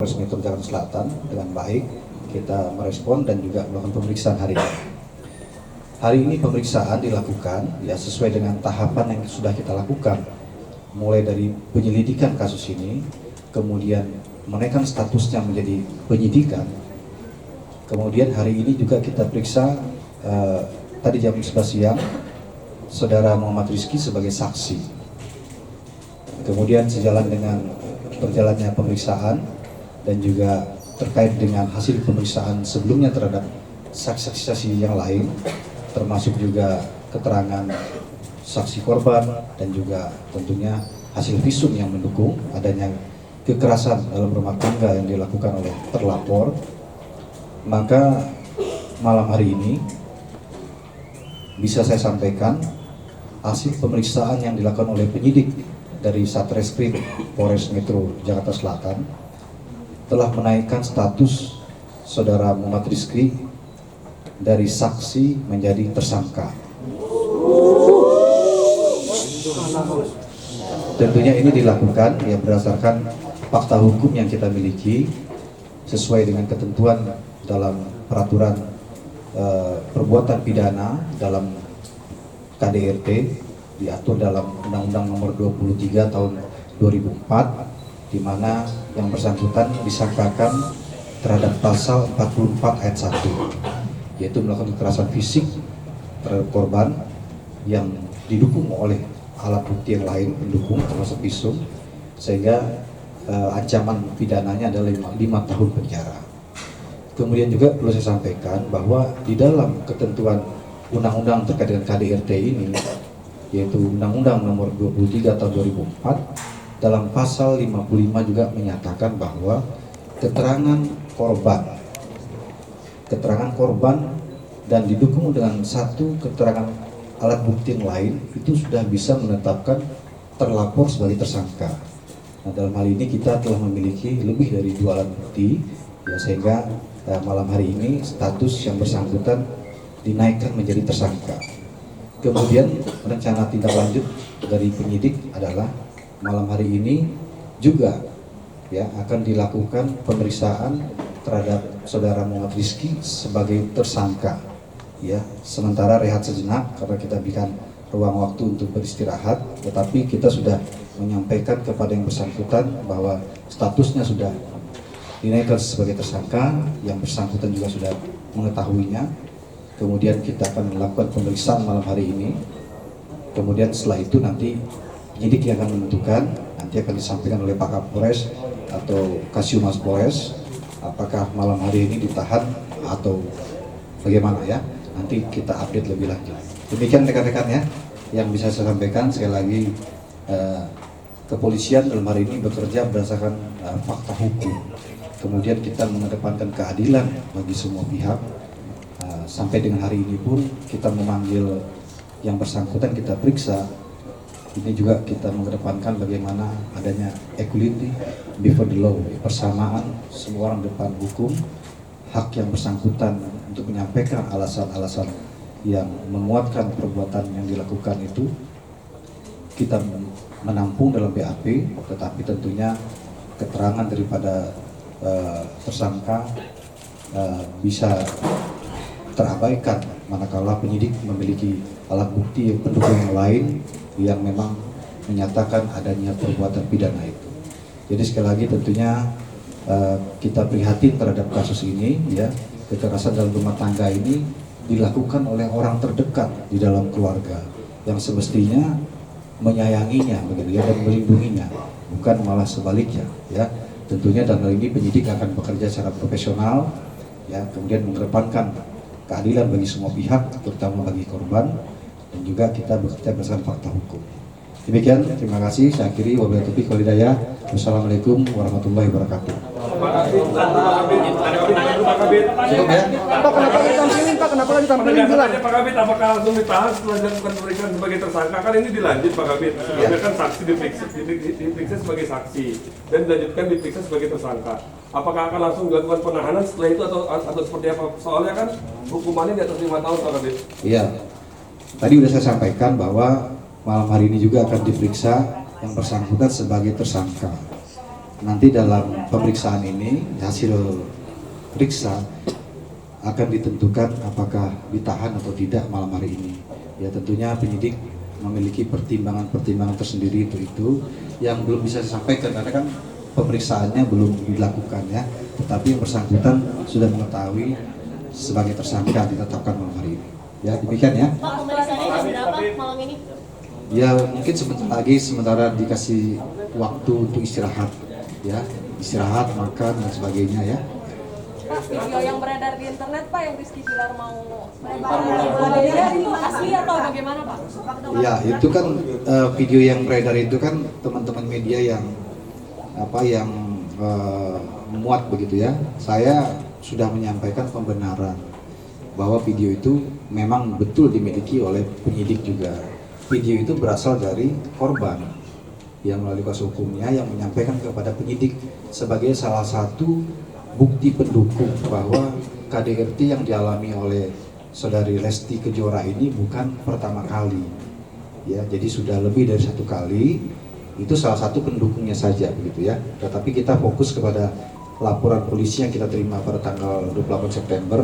Polres Metro Jakarta Selatan dengan baik kita merespon dan juga melakukan pemeriksaan hari ini. Hari ini pemeriksaan dilakukan ya sesuai dengan tahapan yang sudah kita lakukan, mulai dari penyelidikan kasus ini, kemudian menaikkan statusnya menjadi penyidikan. Kemudian hari ini juga kita periksa tadi jam 11 siang Saudara Muhammad Rizky sebagai saksi. Kemudian sejalan dengan berjalannya pemeriksaan dan juga terkait dengan hasil pemeriksaan sebelumnya terhadap saksi-saksi yang lain, termasuk juga keterangan saksi korban dan juga tentunya hasil visum yang mendukung adanya kekerasan dalam rumah tangga yang dilakukan oleh terlapor. Maka malam hari ini bisa saya sampaikan hasil pemeriksaan yang dilakukan oleh penyidik dari Satreskrim Polres Metro Jakarta Selatan telah menaikkan status Saudara Muhammad Rizky dari saksi menjadi tersangka. Tentunya ini dilakukan ya berdasarkan fakta hukum yang kita miliki sesuai dengan ketentuan dalam peraturan perbuatan pidana dalam KDRT diatur dalam Undang-Undang Nomor 23 Tahun 2004, di mana yang bersangkutan disangkakan terhadap pasal 44 ayat 1, yaitu melakukan kekerasan fisik terhadap korban yang didukung oleh alat bukti yang lain pendukung termasuk visum, sehingga ancaman pidananya adalah 5 tahun penjara. Kemudian juga perlu saya sampaikan bahwa di dalam ketentuan undang-undang terkait dengan KDRT ini, yaitu Undang-Undang Nomor 23 Tahun 2004, dalam pasal 55 juga menyatakan bahwa keterangan korban dan didukung dengan satu keterangan alat bukti yang lain itu sudah bisa menetapkan terlapor sebagai tersangka. Nah, dalam hal ini kita telah memiliki lebih dari 2 alat bukti ya, sehingga malam hari ini status yang bersangkutan dinaikkan menjadi tersangka. Kemudian rencana tindak lanjut dari penyidik adalah malam hari ini juga ya akan dilakukan pemeriksaan terhadap Saudara Muhammad Rizky sebagai tersangka ya, sementara rehat sejenak karena kita berikan ruang waktu untuk beristirahat, tetapi kita sudah menyampaikan kepada yang bersangkutan bahwa statusnya sudah dinaikkan sebagai tersangka, yang bersangkutan juga sudah mengetahuinya. Kemudian kita akan melakukan pemeriksaan malam hari ini, kemudian setelah itu nanti penyidik yang akan menentukan, nanti akan disampaikan oleh Pak Kapolres atau Kasiumas Polres apakah malam hari ini ditahan atau bagaimana ya, nanti kita update lebih lanjut. Demikian rekan-rekan ya yang bisa saya sampaikan. Sekali lagi kepolisian dalam hari ini bekerja berdasarkan fakta hukum, kemudian kita mengedepankan keadilan bagi semua pihak. Sampai dengan hari ini pun kita memanggil yang bersangkutan, kita periksa. Ini juga kita mengedepankan bagaimana adanya equality before the law, persamaan semua orang depan hukum, hak yang bersangkutan untuk menyampaikan alasan-alasan yang menguatkan perbuatan yang dilakukan itu kita menampung dalam BAP, tetapi tentunya keterangan daripada tersangka bisa terabaikan manakala penyidik memiliki alat bukti yang pendukung yang lain yang memang menyatakan adanya perbuatan pidana itu. Jadi sekali lagi tentunya kita prihatin terhadap kasus ini ya, kekerasan dalam rumah tangga ini dilakukan oleh orang terdekat di dalam keluarga yang semestinya menyayanginya begitu ya dan melindunginya, bukan malah sebaliknya ya. Tentunya dalam hal ini penyidik akan bekerja secara profesional ya, kemudian mengedepankan keadilan bagi semua pihak, terutama bagi korban, dan juga kita bekerja berdasarkan fakta hukum. Demikian, terima kasih. Saya akhiri, wabillahi taufiq wal hidayah. Wassalamualaikum warahmatullahi wabarakatuh. Cukup ya? Pak, kenapa ditampilin? Pak, kenapa ditampilin bilang? Pak Kabit, apakah langsung ditahan setelah dilakukan pemeriksaan sebagai tersangka? Kan ini dilanjut Pak Kabit. Sebelumnya kan saksi diperiksa sebagai saksi dan dilanjutkan diperiksa sebagai tersangka. Apakah akan langsung dilakukan penahanan setelah itu atau seperti apa? Soalnya kan hukumannya di atas 5 tahun Pak Kabit. Iya. Tadi sudah saya sampaikan bahwa malam hari ini juga akan diperiksa yang bersangkutan sebagai tersangka. nanti dalam pemeriksaan ini hasil periksa akan ditentukan apakah ditahan atau tidak malam hari ini. Ya tentunya penyidik memiliki pertimbangan-pertimbangan tersendiri itu yang belum bisa disampaikan karena kan pemeriksaannya belum dilakukan ya. Tetapi yang bersangkutan sudah mengetahui sebagai tersangka ditetapkan malam hari ini. Ya demikian ya. Pak, pemeriksaannya jam berapa malam ini? Ya mungkin sebentar lagi sementara dikasih waktu untuk istirahat ya, istirahat, makan dan sebagainya ya. Pak, video yang beredar di internet Pak yang Rizky Bilar mau lempar itu asli atau bagaimana Pak? Ya itu kan video yang beredar itu kan teman-teman media yang muat begitu ya. Saya sudah menyampaikan pembenaran bahwa video itu memang betul dimiliki oleh penyidik juga. Video itu berasal dari korban yang melalui kuasa hukumnya yang menyampaikan kepada penyidik sebagai salah satu bukti pendukung bahwa KDRT yang dialami oleh saudari Lesti Kejora ini bukan pertama kali. Ya, jadi sudah lebih dari satu kali. Itu salah satu pendukungnya saja begitu ya. Tetapi kita fokus kepada laporan polisi yang kita terima pada tanggal 28 September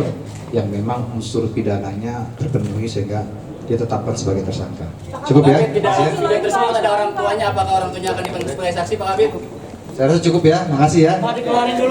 yang memang unsur pidananya terpenuhi sehingga dia tetapkan sebagai tersangka. Cukup ya? Video tersebut ada orang tuanya, apakah orang tuanya akan dipanggil sebagai saksi Pak Kabit? Saya rasa cukup ya, makasih ya.